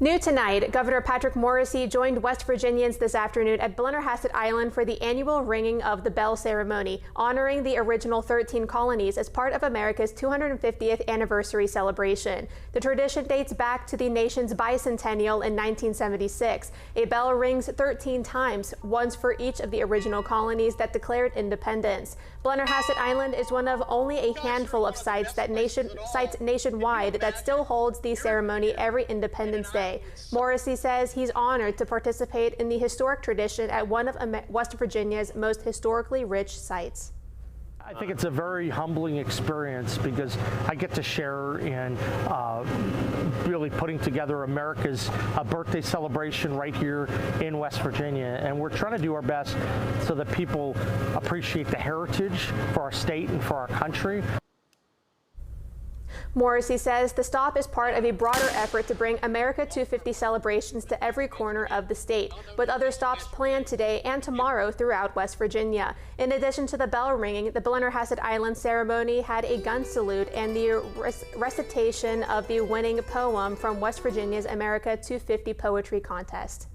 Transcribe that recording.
New tonight, Governor Patrick Morrisey joined West Virginians this afternoon at Blennerhassett Island for the annual ringing of the bell ceremony, honoring the original 13 colonies as part of America's 250th anniversary celebration. The tradition dates back to the nation's bicentennial in 1976. A bell rings 13 times, once for each of the original colonies that declared independence. Blennerhassett Island is one of only a handful of sites nationwide that still holds the ceremony every Independence Day. Morrisey says he's honored to participate in the historic tradition at one of West Virginia's most historically rich sites. I think it's a very humbling experience because I get to share in really putting together America's birthday celebration right here in West Virginia, and we're trying to do our best so that people appreciate the heritage for our state and for our country. Morrisey says the stop is part of a broader effort to bring America 250 celebrations to every corner of the state, with other stops planned today and tomorrow throughout West Virginia. In addition to the bell ringing, the Blennerhassett Island ceremony had a gun salute and the recitation of the winning poem from West Virginia's America 250 Poetry Contest.